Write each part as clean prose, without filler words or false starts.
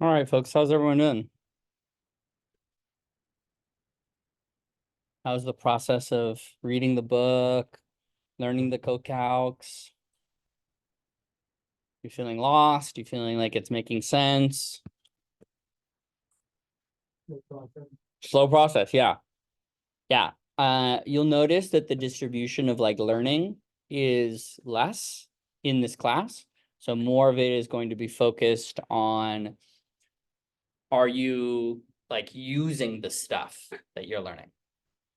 All right, folks, how's everyone doing? How's the process of reading the book, learning the co-calcs? You feeling lost? You feeling like it's making sense? Slow process, yeah. Yeah. You'll notice that the distribution of like learning is less in this class. So more of it is going to be focused on, are you like using the stuff that you're learning?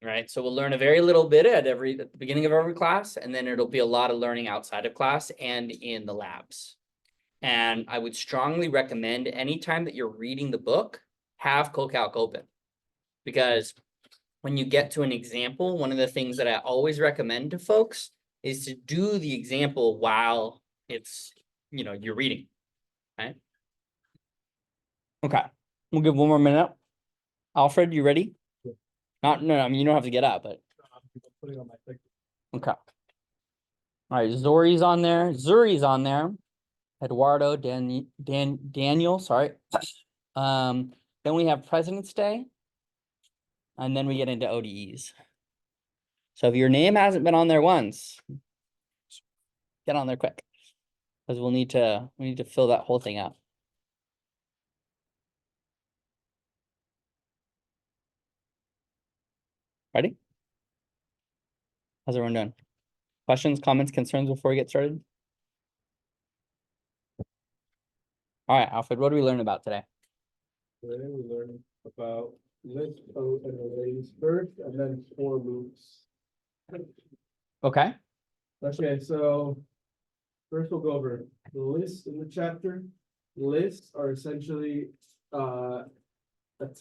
Right, so we'll learn a very little bit at the beginning of every class, and then it'll be a lot of learning outside of class and in the labs. And I would strongly recommend anytime that you're reading the book, have CoCalc open. Because when you get to an example, one of the things that I always recommend to folks is to do the example while it's, you're reading, right? Okay, we'll give one more minute. Alfred, you ready? No, I mean, you don't have to get up, but. Okay. All right, Zuri's on there. Eduardo, Daniel, sorry. Then we have President's Day. And then we get into ODEs. So if your name hasn't been on there once, get on there quick. Because we need to fill that whole thing out. Ready? How's everyone doing? Questions, comments, concerns before we get started? All right, Alfred, what do we learn about today? Today we learn about list of and arrays first, and then for loops. Okay. Okay, so first we'll go over the lists in the chapter. Lists are essentially a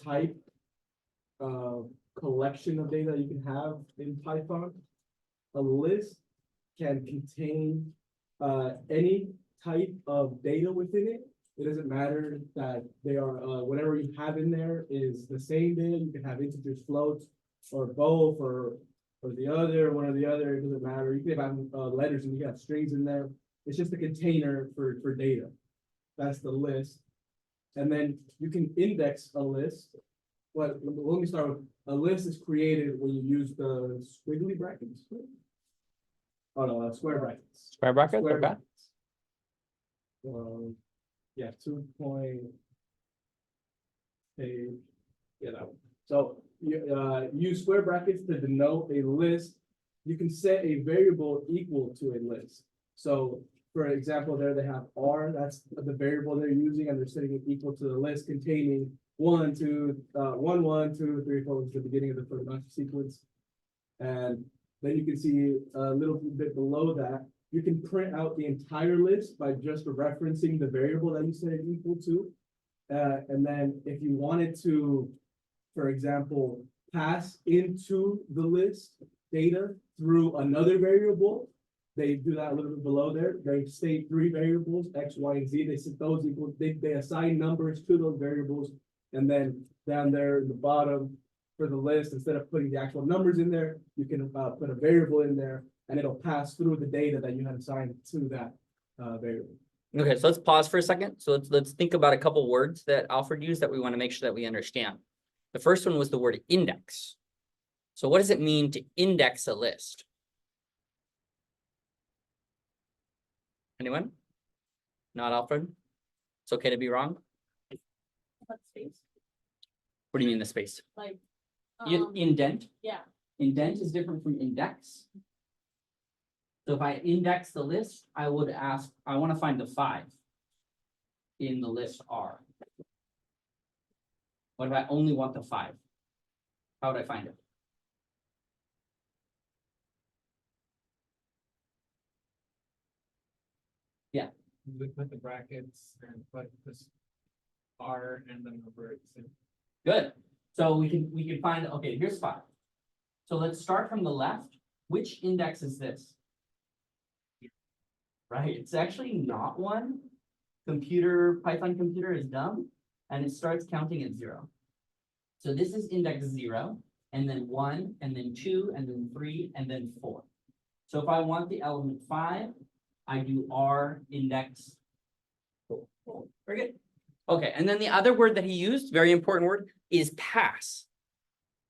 type of collection of data you can have in Python. A list can contain any type of data within it. It doesn't matter that they are whatever you have in there is the same data. You can have integers, floats, or both, or the other, one or the other. It doesn't matter. You can have letters and you can have strings in there. It's just a container for data. That's the list. And then you can index a list. But let me start with a list is created when you use the squiggly brackets. Oh no, square brackets. Square brackets, Square okay. brackets. Yeah, 2.8. Yeah, that one. So you use square brackets to denote a list. You can set a variable equal to a list. So for example, there they have R, that's the variable they're using, and they're setting it equal to the list containing 1, 2, 1, 1, 2, 3, 4, which is the beginning of the Fibonacci sequence. And then you can see a little bit below that, you can print out the entire list by just referencing the variable that you set it equal to. And then if you wanted to, for example, pass into the list data through another variable, they do that a little bit below there. They state 3 variables, X, Y, and Z. They set those equal, they assign numbers to those variables. And then down there in the bottom for the list, instead of putting the actual numbers in there, you can put a variable in there and it'll pass through the data that you had assigned to that variable. Okay, so let's pause for a second. So let's think about a couple words that Alfred used that we want to make sure that we understand. The first one was the word index. So what does it mean to index a list? Anyone? Not Alfred? It's okay to be wrong? What space? What do you mean the space? Like, Indent? yeah. Indent is different from index. So if I index the list, I would ask, I want to find the 5 in the list R. What if I only want the 5? How would I find it? Yeah. We put the brackets and put this R and the number. Good. So we can find, okay, here's 5. So let's start from the left. Which index is this? Right, it's actually not 1. Python computer is dumb, and it starts counting at 0. So this is index 0, and then 1, and then 2, and then 3, and then 4. So if I want the element 5, I do R index 4. Very good. Okay, and then the other word that he used, very important word, is pass.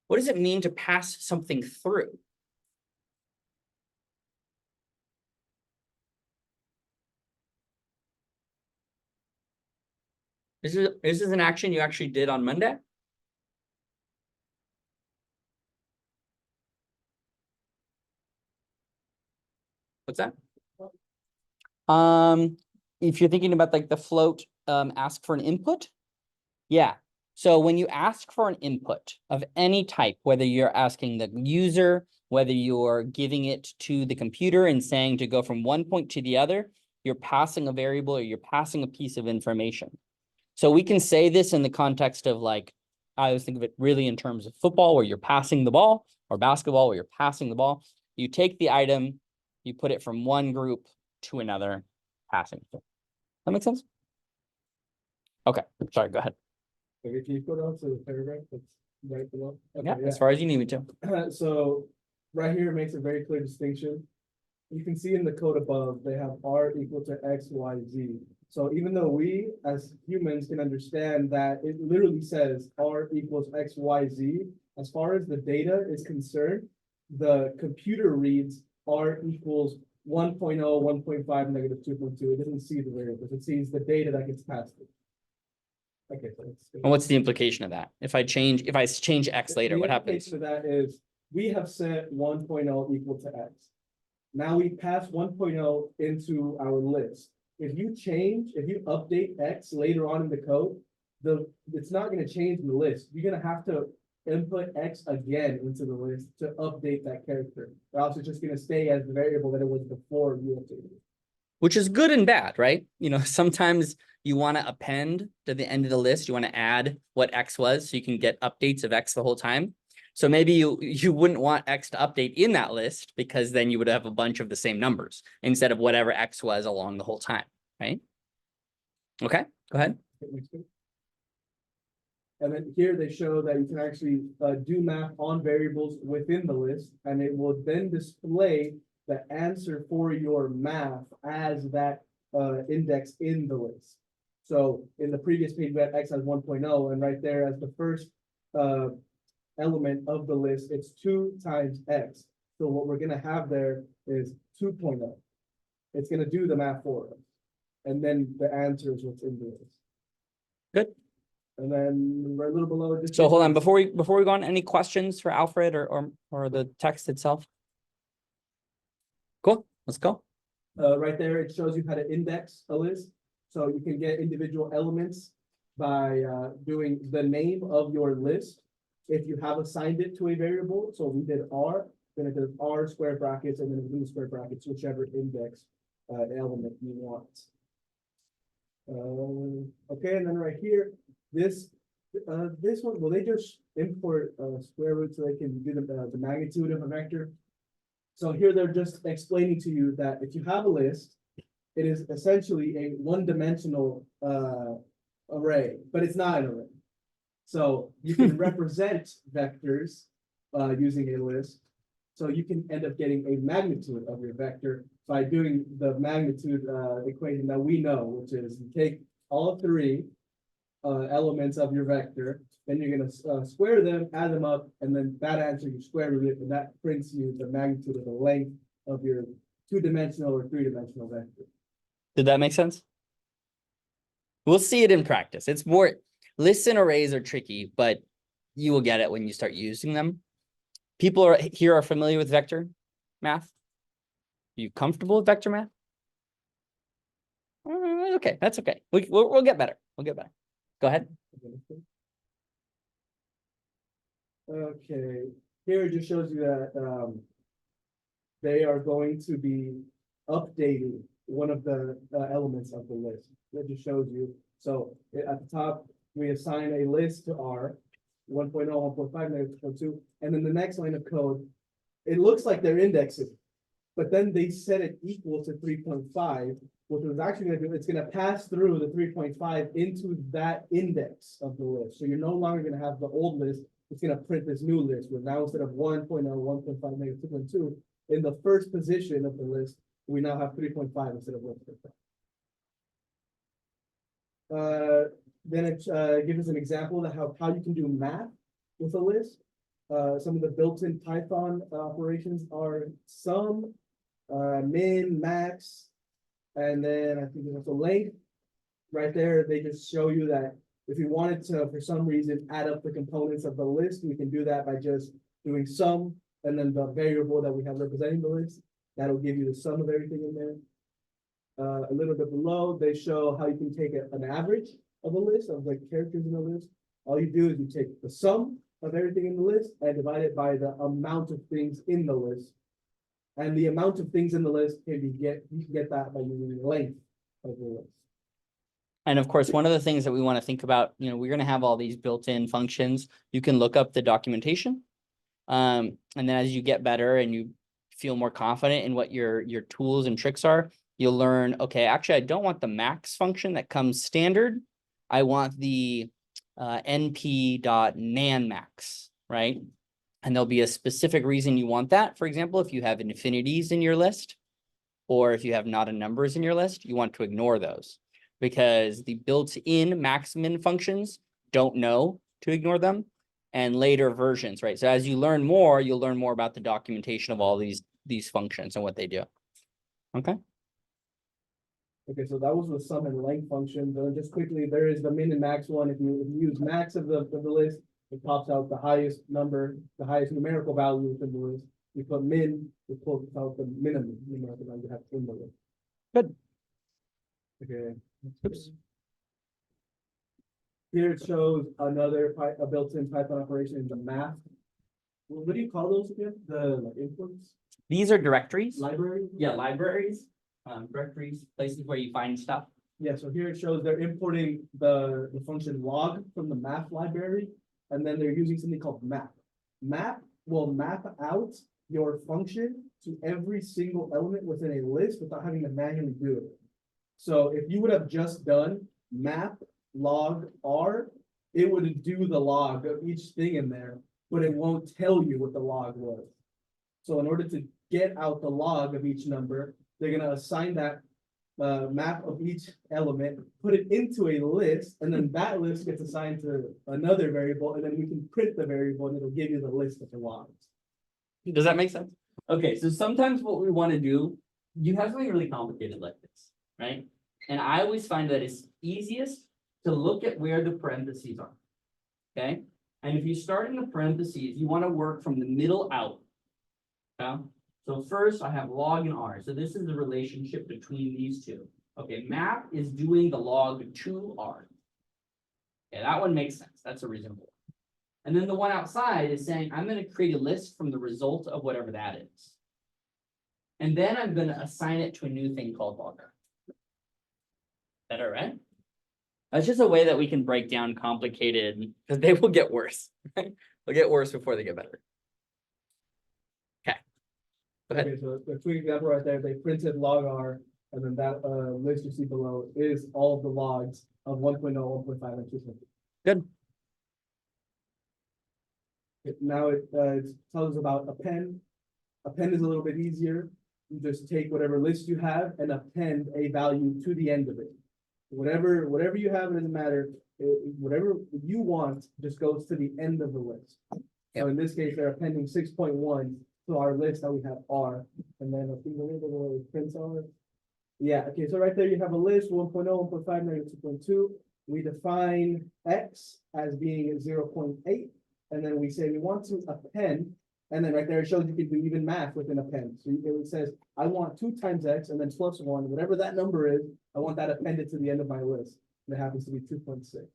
What does it mean to pass something through? This is an action you actually did on Monday? What's that? If you're thinking about like the float, ask for an input. Yeah. So when you ask for an input of any type, whether you're asking the user, whether you're giving it to the computer and saying to go from one point to the other, you're passing a variable or you're passing a piece of information. So we can say this in the context of like, I always think of it really in terms of football, where you're passing the ball, or basketball, where you're passing the ball. You take the item, you put it from one group to another, passing. That makes sense? Okay, sorry, go ahead. Okay, can you go down to the paragraph that's right below? Okay, Yeah, as far as you need me to. So right here it makes a very clear distinction. You can see in the code above, they have R equal to X, Y, Z. So even though we as humans can understand that it literally says R equals X, Y, Z, as far as the data is concerned, the computer reads R equals 1.0, 1.5, negative 2.2. It doesn't see the variables. It sees the data that gets passed through. Okay, so it's. And what's the implication of that? If I change X later, The what happens? implication of that is, we have set 1.0 equal to X. Now we pass 1.0 into our list. If you update X later on in the code, it's not gonna change the list. You're gonna have to input X again into the list to update that character. Or else it's just gonna stay as the variable that it was before you updated it. Which is good and bad, right? You know, sometimes you want to append to the end of the list. You want to add what X was so you can get updates of X the whole time. So maybe you wouldn't want X to update in that list, because then you would have a bunch of the same numbers instead of whatever X was along the whole time, right? Okay, go ahead. And then here they show that you can actually do math on variables within the list, and it will then display the answer for your math as that index in the list. So in the previous page, we had X as 1.0, and right there as the first element of the list, it's 2 times X. So what we're gonna have there is 2.0. It's gonna do the math for us. And then the answer is what's in the list. Good. And then right a little below. So hold on, before we go on, any questions for Alfred or the text itself? Cool, let's go. Right there, it shows you how to index a list. So you can get individual elements by doing the name of your list. If you have assigned it to a variable, so we did R, then it does R square brackets and then blue square brackets, whichever index element you want. Okay, and then right here, this one, will they just import square root so they can do the magnitude of a vector? So here they're just explaining to you that if you have a list, it is essentially a one-dimensional array, but it's not an array. So you can represent vectors using a list. So you can end up getting a magnitude of your vector by doing the magnitude equation that we know, which is you take all 3 elements of your vector, then you're gonna square them, add them up, and then that answer you square root it, and that prints you the magnitude of the length of your 2-dimensional or 3-dimensional vector. Did that make sense? We'll see it in practice. It's more, lists and arrays are tricky, but you will get it when you start using them. People here are familiar with vector math. Are you comfortable with vector math? Okay, that's okay. We'll get better. We'll get better. Go ahead. Okay, here it just shows you that they are going to be updating one of the elements of the list. That just shows you. So at the top, we assign a list to R, 1.0, 1.5, negative 2.2, and then the next line of code, it looks like they're indexing, but then they set it equal to 3.5, which was actually gonna do, it's gonna pass through the 3.5 into that index of the list. So you're no longer gonna have the old list, it's gonna print this new list, where now instead of 1.0, 1.5, negative 2.2, in the first position of the list, we now have 3.5 instead of 1.5. Then it gives us an example of how you can do math with a list. Some of the built-in Python operations are sum, min, max, and then I think there's also length. Right there, they just show you that if you wanted to, for some reason, add up the components of the list, we can do that by just doing sum and then the variable that we have representing the list. That'll give you the sum of everything in there. A little bit below, they show how you can take an average of a list of the characters in the list. All you do is you take the sum of everything in the list and divide it by the amount of things in the list. And the amount of things in the list you can get that by using the length of the list. And of course, one of the things that we want to think about, we're going to have all these built-in functions. You can look up the documentation. And then as you get better and you feel more confident in what your tools and tricks are, you'll learn, okay, actually, I don't want the max function that comes standard. I want the np.nanmax, right? And there'll be a specific reason you want that. For example, if you have infinities in your list, or if you have not a numbers in your list, you want to ignore those because the built-in max-min functions don't know to ignore them, and later versions, right? So as you learn more, you'll learn more about the documentation of all these functions and what they do. Okay. Okay, so that was the sum and length function. Then just quickly, there is the min and max one. If you use max of the list, it pops out the highest number, the highest numerical value within the list. You put min, it pops out the minimum numerical value you have in the list. Good. Okay. Oops. Here it shows a built-in Python operation in the math. What do you call those again? The inputs? These are directories. Library? Yeah, libraries, directories, places where you find stuff. Yeah, so here it shows they're importing the function log from the math library, and then they're using something called map. Map will map out your function to every single element within a list without having to manually do it. So if you would have just done map log R, it would do the log of each thing in there, but it won't tell you what the log was. So in order to get out the log of each number, they're gonna assign that map of each element, put it into a list, and then that list gets assigned to another variable, and then we can print the variable and it'll give you the list of the logs. Does that make sense? Okay, so sometimes what we want to do, you have something really complicated like this, right? And I always find that it's easiest to look at where the parentheses are. Okay, and if you start in the parentheses, you want to work from the middle out. Okay, so first I have log and R. So this is the relationship between these two. Okay, map is doing the log to R. Okay, that one makes sense. That's a reasonable one. And then the one outside is saying, I'm going to create a list from the result of whatever that is. And then I'm going to assign it to a new thing called logger. Better, right? That's just a way that we can break down complicated, because they will get worse. Right? They'll get worse before they get better. Okay. Go ahead. Okay, so the quick example right there, they printed log R, and then that list you see below is all of the logs of 1.0, 1.5, and 2.0. Good. Now it tells us about append. Append is a little bit easier. You just take whatever list you have and append a value to the end of it. Whatever you have, it doesn't matter. Whatever you want just goes to the end of the list. So in this case, they're appending 6.1 to our list that we have R, and then I think the prints are. Yeah, okay, so right there you have a list 1.0, 1.5, -2.2. We define X as being 0.8. And then we say we want to append, and then right there it shows you can do even math within append. So it says, I want 2 times X and then plus 1, whatever that number is, I want that appended to the end of my list. And it happens to be 2.6.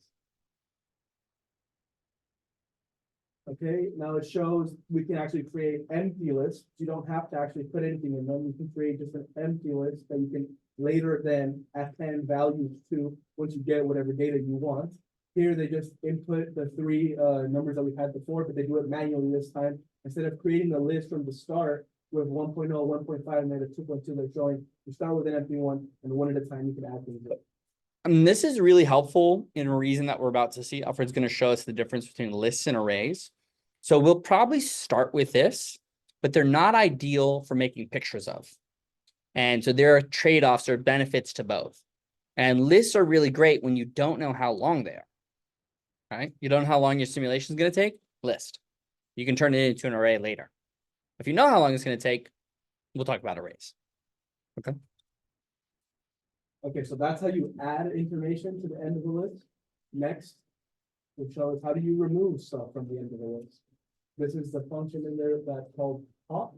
Okay, now it shows we can actually create empty lists. You don't have to actually put anything in them. You can create just an empty list that you can later then append values to once you get whatever data you want. Here, they just input the 3 numbers that we had before, but they do it manually this time. Instead of creating a list from the start with 1.0, 1.5, and then a 2.2, they're showing you start with an empty one, and one at a time you can add things in. This is really helpful in a reason that we're about to see. Alfred's going to show us the difference between lists and arrays. So we'll probably start with this, but they're not ideal for making pictures of. And so there are trade-offs or benefits to both. And lists are really great when you don't know how long they are. Right? You don't know how long your simulation is going to take, list. You can turn it into an array later. If you know how long it's going to take, we'll talk about arrays. Okay. Okay, so that's how you add information to the end of the list. Next, we'll show us how do you remove stuff from the end of the list. This is the function in there that's called pop.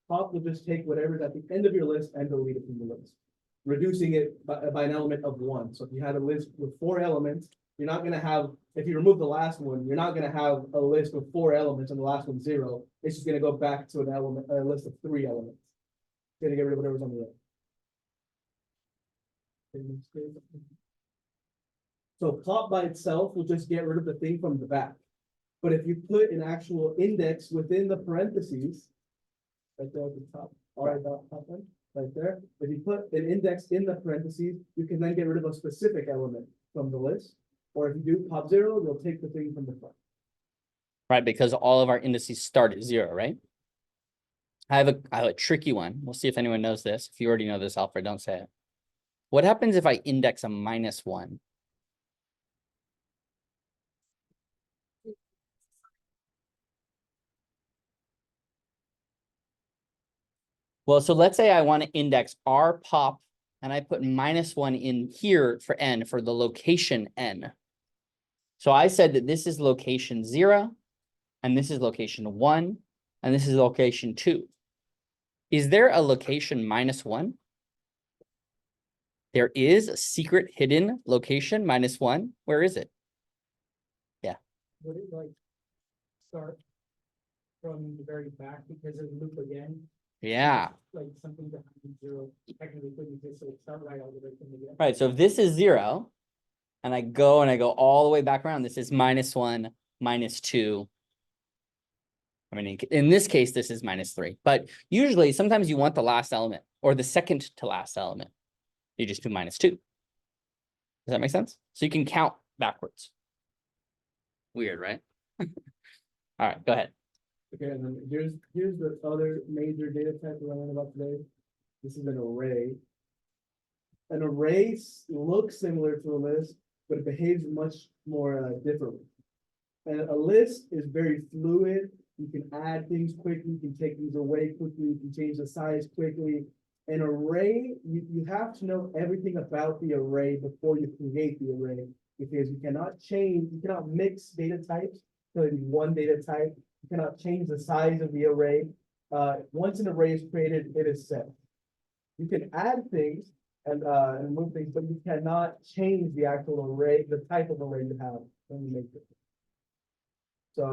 Pop will just take whatever's at the end of your list and delete it from the list, reducing it by an element of 1. So if you had a list with 4 elements, you're not going to have, if you remove the last one, you're not going to have a list with 4 elements and the last one 0. It's just going to go back to a list of 3 elements. It's going to get rid of whatever's on the right. So pop by itself will just get rid of the thing from the back. But if you put an actual index within the parentheses, right there at the top, right there. If you put an index in the parentheses, you can then get rid of a specific element from the list. Or if you do pop 0, you'll take the thing from the front. Right, because all of our indices start at 0, right? I have a tricky one. We'll see if anyone knows this. If you already know this, Alfred, don't say it. What happens if I index a -1? Well, so let's say I want to index R pop and I put -1 in here for n for the location n. So I said that this is location 0 and this is location 1 and this is location 2. Is there a location -1? There is a secret hidden location -1. Where is it? Would it like start from the very back because of the loop again? Yeah. Like something behind 0 technically couldn't exist, so it start right all the way from the beginning. Right. So if this is 0 and I go all the way back around, this is -1, -2. I mean, in this case, this is -3, but usually sometimes you want the last element or the second to last element. You just do -2. Does that make sense? So you can count backwards. Weird, right? All right, go ahead. Okay, and then here's the other major data type we're learning about today. This is an array. An array looks similar to a list, but it behaves much more differently. And a list is very fluid. You can add things quickly, you can take things away quickly, you can change the size quickly. An array, you have to know everything about the array before you create the array, because you cannot mix data types to one data type. You cannot change the size of the array. Once an array is created, it is set. You can add things and move things, but you cannot change the actual array, the type of array you have when you make it. So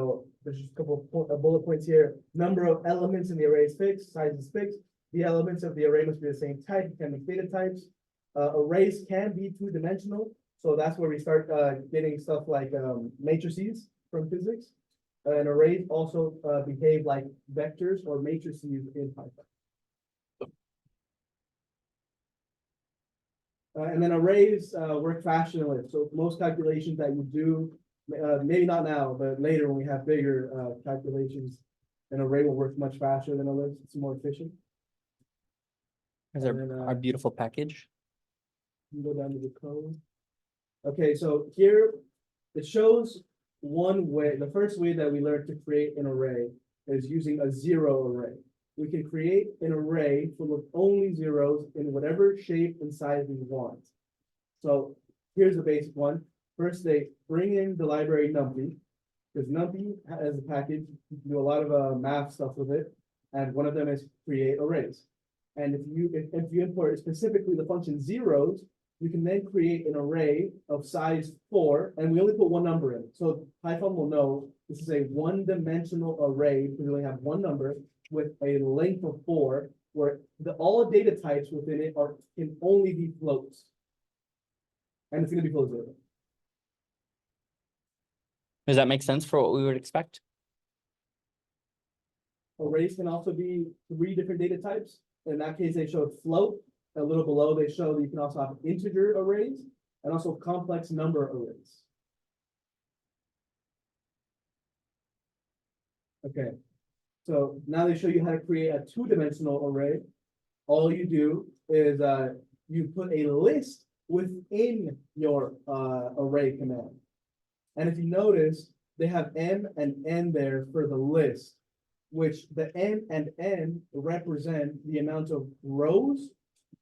there's just a couple of bullet points here. Number of elements in the array is fixed, size is fixed. The elements of the array must be the same type, you can make data types. Arrays can be 2-dimensional. So that's where we start getting stuff like matrices from physics. And arrays also behave like vectors or matrices in Python. And then arrays work faster than lists. So most calculations that you do, maybe not now, but later when we have bigger calculations, an array will work much faster than a list. It's more efficient. Here's And our beautiful package. Go down to the code. Okay, so here it shows one way. The first way that we learned to create an array is using a 0 array. We can create an array full of only zeros in whatever shape and size we want. So here's the basic one. First, they bring in the library NumPy, because NumPy has a package. You can do a lot of math stuff with it, and one of them is create arrays. And if you import specifically the function zeros, you can then create an array of size 4, and we only put one number in. So Python will know this is a 1-dimensional array because we only have one number with a length of 4, where all data types within it can only be floats. And it's going to be float 0. Does that make sense for what we would expect? Arrays can also be 3 different data types. In that case, they showed float. A little below, they show that you can also have integer arrays and also complex number arrays. Okay, so now they show you how to create a 2-dimensional array. All you do is you put a list within your array command. And if you notice, they have M and N there for the list, which the M and N represent the amount of rows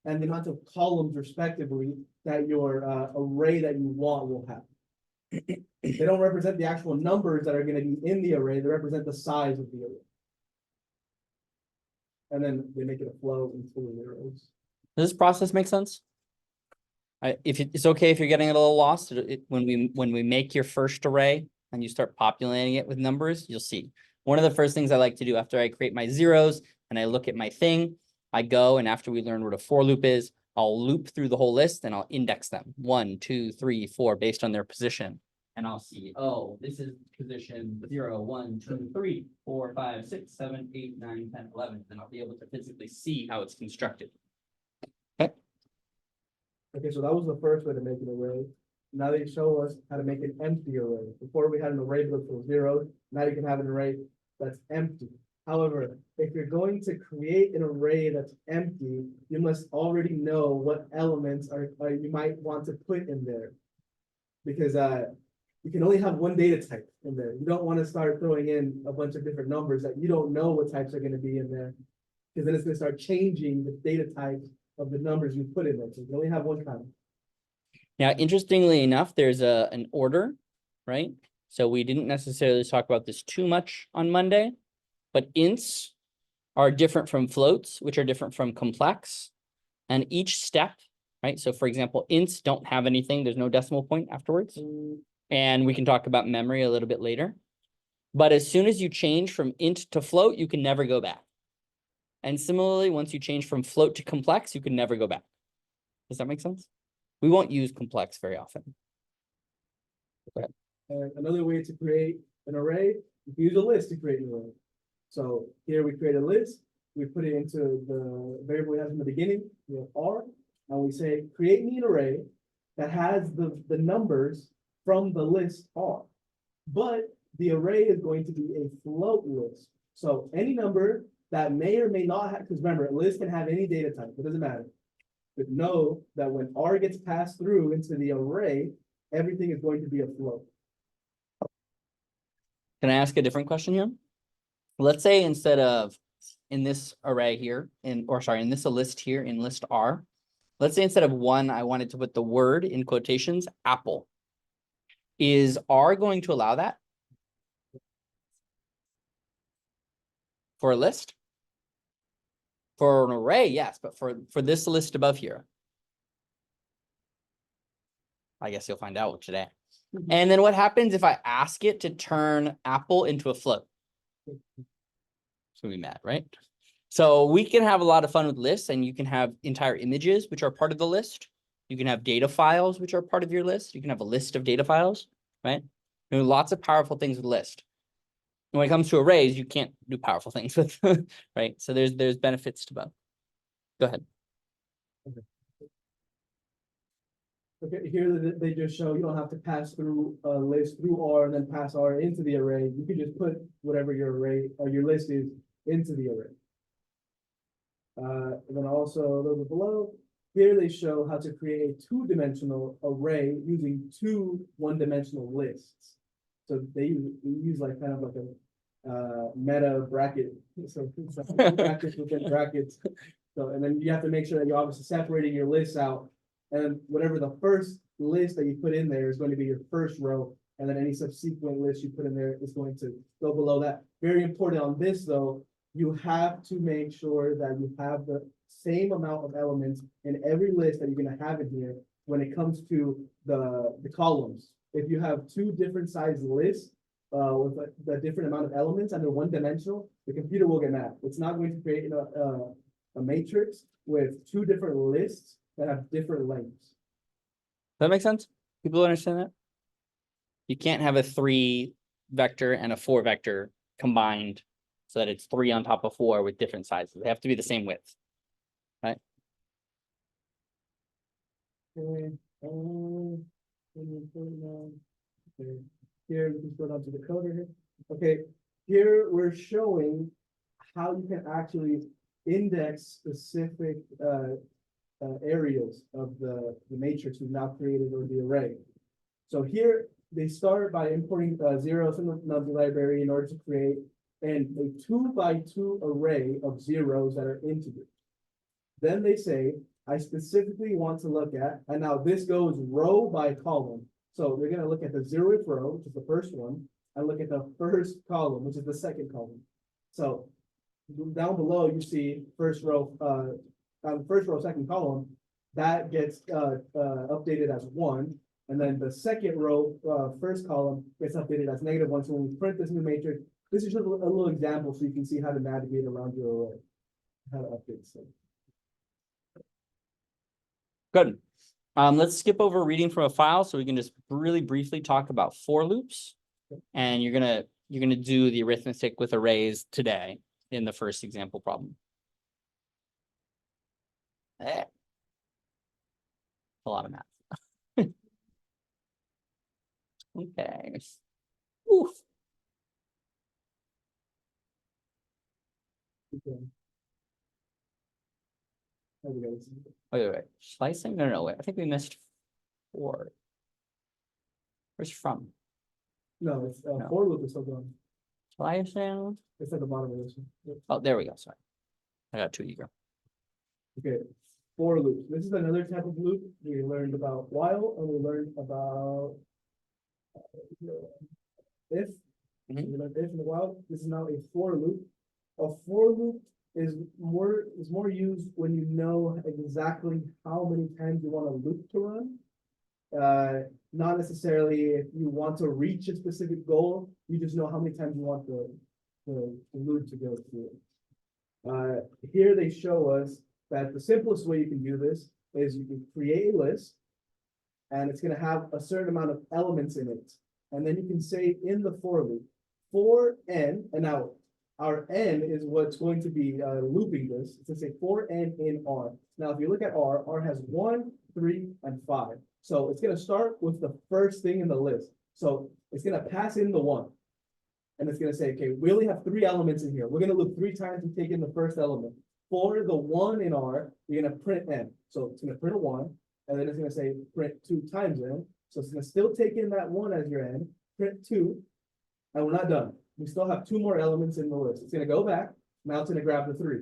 and the amount of columns respectively that your array that you want will have. They don't represent the actual numbers that are going to be in the array, they represent the size of the array. And then they make it a flow into the arrays. Does this process make sense? It's okay if you're getting a little lost, when we make your first array and you start populating it with numbers, you'll see. One of the first things I like to do after I create my zeros and I look at my thing, I go and after we learn what a for loop is, I'll loop through the whole list and I'll index them 1, 2, 3, 4 based on their position. And I'll see, oh, this is position 0, 1, 2, 3, 4, 5, 6, 7, 8, 9, 10, 11. And I'll be able to physically see how it's constructed. Okay, so that was the first way to make an array. Now they show us how to make an empty array. Before we had an array that was zeros. Now you can have an array that's empty. However, if you're going to create an array that's empty, you must already know what elements are you might want to put in there. Because you can only have one data type in there. You don't want to start throwing in a bunch of different numbers that you don't know what types are going to be in there. Because then it's going to start changing the data types of the numbers you put in there. So you can only have one kind. Now, interestingly enough, there's an order, right? So we didn't necessarily talk about this too much on Monday, but ints are different from floats, which are different from complex. And each step, right? So for example, ints don't have anything. There's no decimal point afterwards. And we can talk about memory a little bit later. But as soon as you change from int to float, you can never go back. And similarly, once you change from float to complex, you can never go back. Does that make sense? We won't use complex very often. And another way to create an array, you can use a list to create an array. So here we create a list, we put it into the variable we have in the beginning, we have R, and we say, create me an array that has the numbers from the list R. But the array is going to be a float list. So any number that may or may not have, because remember, a list can have any data type, it doesn't matter. But know that when R gets passed through into the array, everything is going to be a float. Can I ask a different question here? Let's say instead of in this array here, in this list here in list R, let's say instead of 1, I wanted to put the word in quotations, apple. Is R going to allow that? For a list? For an array, yes, but for this list above here. I guess you'll find out today. And then what happens if I ask it to turn apple into a float? It's gonna be mad, right? So we can have a lot of fun with lists, and you can have entire images, which are part of the list. You can have data files, which are part of your list. You can have a list of data files, right? There are lots of powerful things with list. And when it comes to arrays, you can't do powerful things with, right? So there's benefits to both. Go ahead. Okay, here they just show you don't have to pass through a list through R and then pass R into the array. You can just put whatever your array or your list is into the array. And then also a little bit below, here they show how to create a two-dimensional array using two one-dimensional lists. So they use like kind of like a meta bracket. So it's like brackets within brackets. So and then you have to make sure that you're obviously separating your lists out. And whatever the first list that you put in there is going to be your first row. And then any subsequent list you put in there is going to go below that. Very important on this though, you have to make sure that you have the same amount of elements in every list that you're going to have in here when it comes to the columns. If you have two different size lists with a different amount of elements and they're one dimensional, the computer will get mad. It's not going to create a matrix with two different lists that have different lengths. Does that make sense? People understand that? You can't have a 3 vector and a 4 vector combined so that it's 3 on top of 4 with different sizes. They have to be the same width, right? Okay. Here we can go down to the coder here. Okay, here we're showing how you can actually index specific areas of the matrix we've now created, or the array. So here they start by importing zeros from the numpy library in order to create a 2x2 array of zeros that are integers. Then they say, I specifically want to look at, and now this goes row by column. So they're going to look at the 0th row, which is the first one, and look at the first column, which is the second column. So down below, you see first row, second column, that gets updated as 1. And then the second row, first column gets updated as -1. So when we print this new matrix, this is just a little example so you can see how to navigate around your array, how to update stuff. Good. Let's skip over reading from a file so we can just really briefly talk about for loops. And you're gonna do the arithmetic with arrays today in the first example problem. A lot of math. Okay. Oof. Okay. There we go. Wait. Slicing? No, wait. I think we missed 4. Where's from? No, it's No. for loop is still going. Slicing? It's at the bottom of this one. Yep. Oh, there we go. Sorry. I got too eager. Okay, for loop. This is another type of loop. We learned about while, and we learned about if. Mhm. We learned if in the while. This is now a for loop. A for loop is more used when you know exactly how many times you want a loop to run. Not necessarily if you want to reach a specific goal, you just know how many times you want the loop to go through. Here they show us that the simplest way you can do this is you can create a list, and it's going to have a certain amount of elements in it. And then you can say in the for loop, for n, and now our n is what's going to be looping this. It's going to say for n in R. Now, if you look at R has 1, 3, and 5. So it's going to start with the first thing in the list. So it's going to pass in the 1. And it's going to say, okay, we only have 3 elements in here. We're going to loop 3 times and take in the first element. For the 1 in R, you're going to print n. So it's going to print a 1, and then it's going to say print 2 times n. So it's going to still take in that 1 as your n, print 2, and we're not done. We still have 2 more elements in the list. It's going to go back. Now it's going to grab the 3.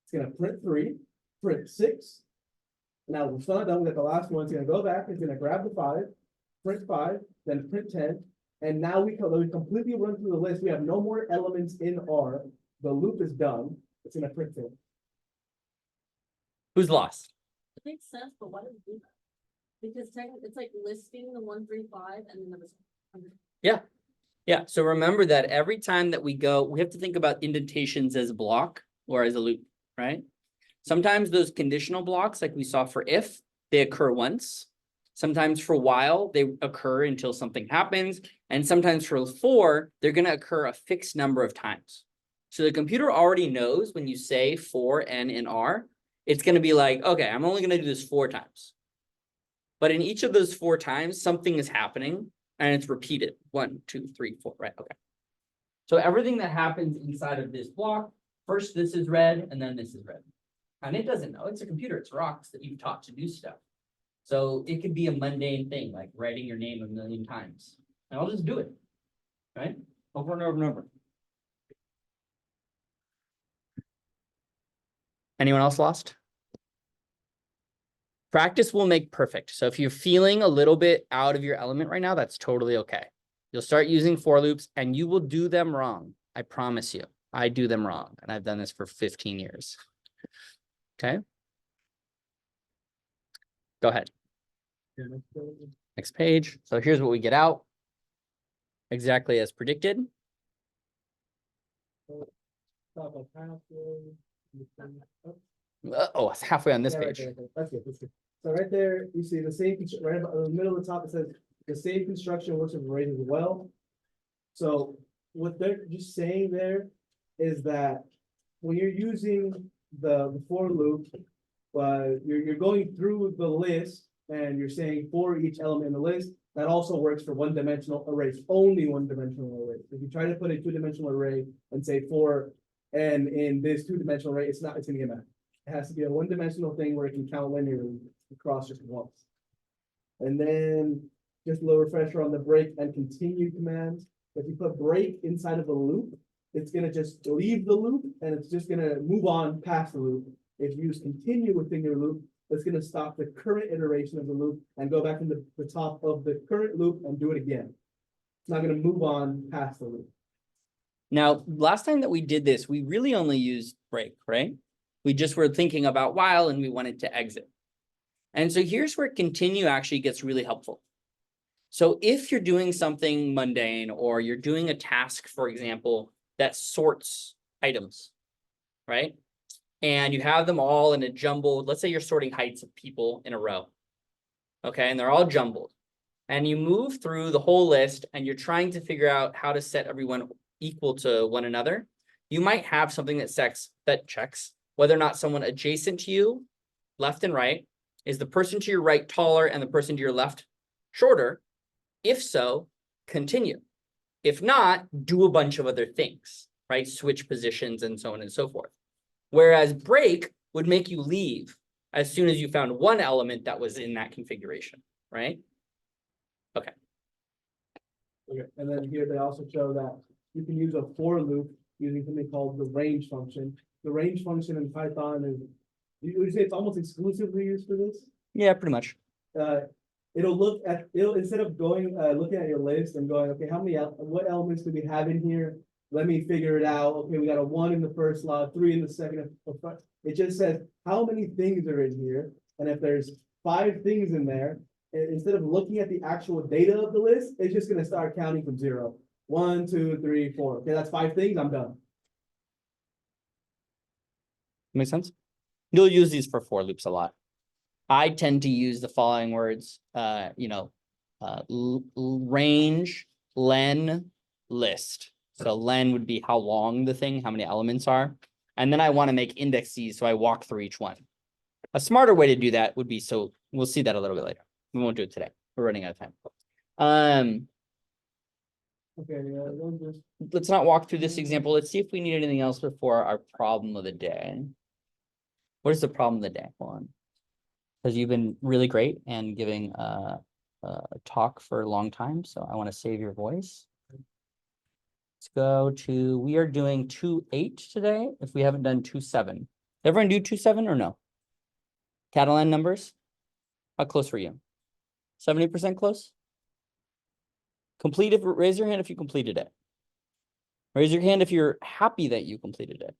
It's going to print 3, print 6. Now we're still not done. We got the last one. It's going to go back. It's going to grab the 5, print 5, then print 10. And now we completely run through the list. We have no more elements in R. The loop is done. It's going to print 10. Who's lost? It makes sense, but why does it do that? Because technically, it's like listing the 1, 3, 5, and then there was. Yeah, so remember that every time that we go, we have to think about indentations as a block or as a loop, right? Sometimes those conditional blocks, like we saw for if, they occur once. Sometimes for while, they occur until something happens. And sometimes for, they're going to occur a fixed number of times. So the computer already knows when you say for n in R, it's going to be like, okay, I'm only going to do this 4 times. But in each of those 4 times, something is happening. And it's repeated 1, 2, 3, 4, right? Okay. So everything that happens inside of this block, first this is red and then this is red. And it doesn't know, it's a computer, it's rocks that you've taught to do stuff. So it could be a mundane thing like writing your name 1,000,000 times. And I'll just do it, right? Over and over and over. Anyone else lost? Practice will make perfect. So if you're feeling a little bit out of your element right now, that's totally okay. You'll start using for loops and you will do them wrong. I promise you, I do them wrong. And I've done this for 15 years. Okay. Go ahead. Next page. So here's what we get out. Exactly as predicted. Oh, it's halfway on this Yeah, page. right there. That's good. That's good. So right there, you see the same, right about in the middle of the top, it says the same construction works with arrays as well. So what they're just saying there is that when you're using the for loop, you're going through the list and you're saying for each element in the list. That also works for one-dimensional arrays, only one-dimensional arrays. If you try to put a 2-dimensional array and say for n in this 2-dimensional array, it's going to get mad. It has to be a one-dimensional thing where it can count linearly across just once. And then just a little refresher on the break and continue commands. If you put break inside of the loop, it's gonna just leave the loop and it's just gonna move on past the loop. If you use continue within your loop, it's gonna stop the current iteration of the loop and go back into the top of the current loop and do it again. It's not gonna move on past the loop. Now, last time that we did this, we really only used break, right? We just were thinking about while and we wanted to exit. And so here's where continue actually gets really helpful. So if you're doing something mundane or you're doing a task, for example, that sorts items, right? And you have them all in a jumbled, let's say you're sorting heights of people in a row. Okay, and they're all jumbled. And you move through the whole list and you're trying to figure out how to set everyone equal to one another. You might have something that checks whether or not someone adjacent to you, left and right, is the person to your right taller and the person to your left shorter? If so, continue. If not, do a bunch of other things, right? Switch positions and so on and so forth. Whereas break would make you leave as soon as you found one element that was in that configuration, right? Okay, and then here they also show that you can use a for loop using something called the range function. The range function in Python is, you say it's almost exclusively used for this? Yeah, pretty much. It'll instead of going, looking at your list and going, okay, what elements do we have in here? Let me figure it out. Okay, we got a 1 in the first slot, 3 in the second. It just says how many things are in here. And if there's 5 things in there, instead of looking at the actual data of the list, it's just gonna start counting from 0. 1, 2, 3, 4. Okay, that's 5 things, I'm done. Make sense? You'll use these for for loops a lot. I tend to use the following words, range, len, list. So len would be how long the thing, how many elements are. And then I want to make indexes, so I walk through each one. A smarter way to do that would be, so we'll see that a little bit later. We won't do it today. We're running out of time. Okay, Let's not walk through this example. Let's see if we need anything else before our problem of the day. What is the problem of the day? Hold on. Because you've been really great and giving a talk for a long time. So I want to save your voice. Let's go to, we are doing 2.8 today. If we haven't done 2.7. Everyone do 2.7 or no? Catalan numbers? How close were you? 70% close? Raise your hand if you completed it. Raise your hand if you're happy that you completed it.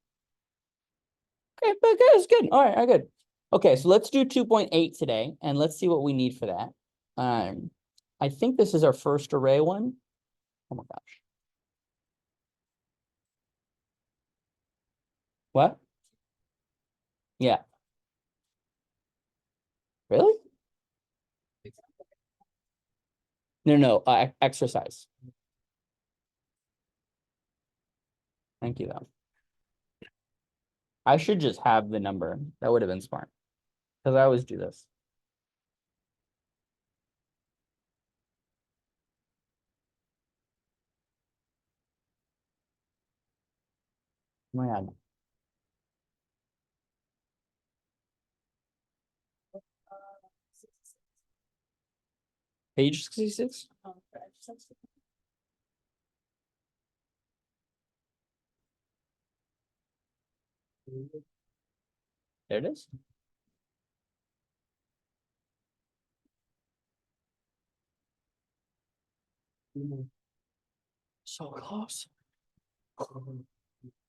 Okay, but good, it's good. All right, good. Okay, so let's do 2.8 today, and let's see what we need for that. I think this is our first array one. Oh my gosh. What? Yeah. Really? No, exercise. Thank you, though. I should just have the number. That would have been smart. Because I always do this. Oh my God. Page 66? There it is. So close.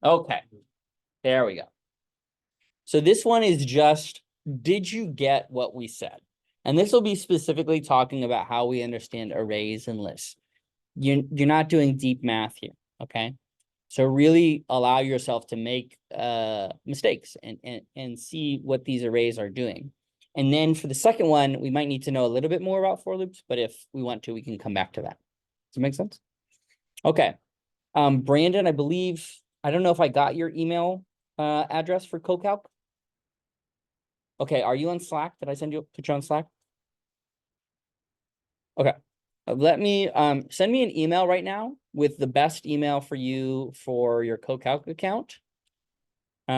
Okay, there we go. So this one is just, did you get what we said? And this will be specifically talking about how we understand arrays and lists. You're not doing deep math here, okay? So really allow yourself to make mistakes and see what these arrays are doing. And then for the second one, we might need to know a little bit more about for loops, but if we want to, we can come back to that. Does it make sense? Okay. Brandon, I believe, I don't know if I got your email address for CoCalc. Okay, are you on Slack? Did I put you on Slack? Okay. Let me send me an email right now with the best email for you for your CoCalc account.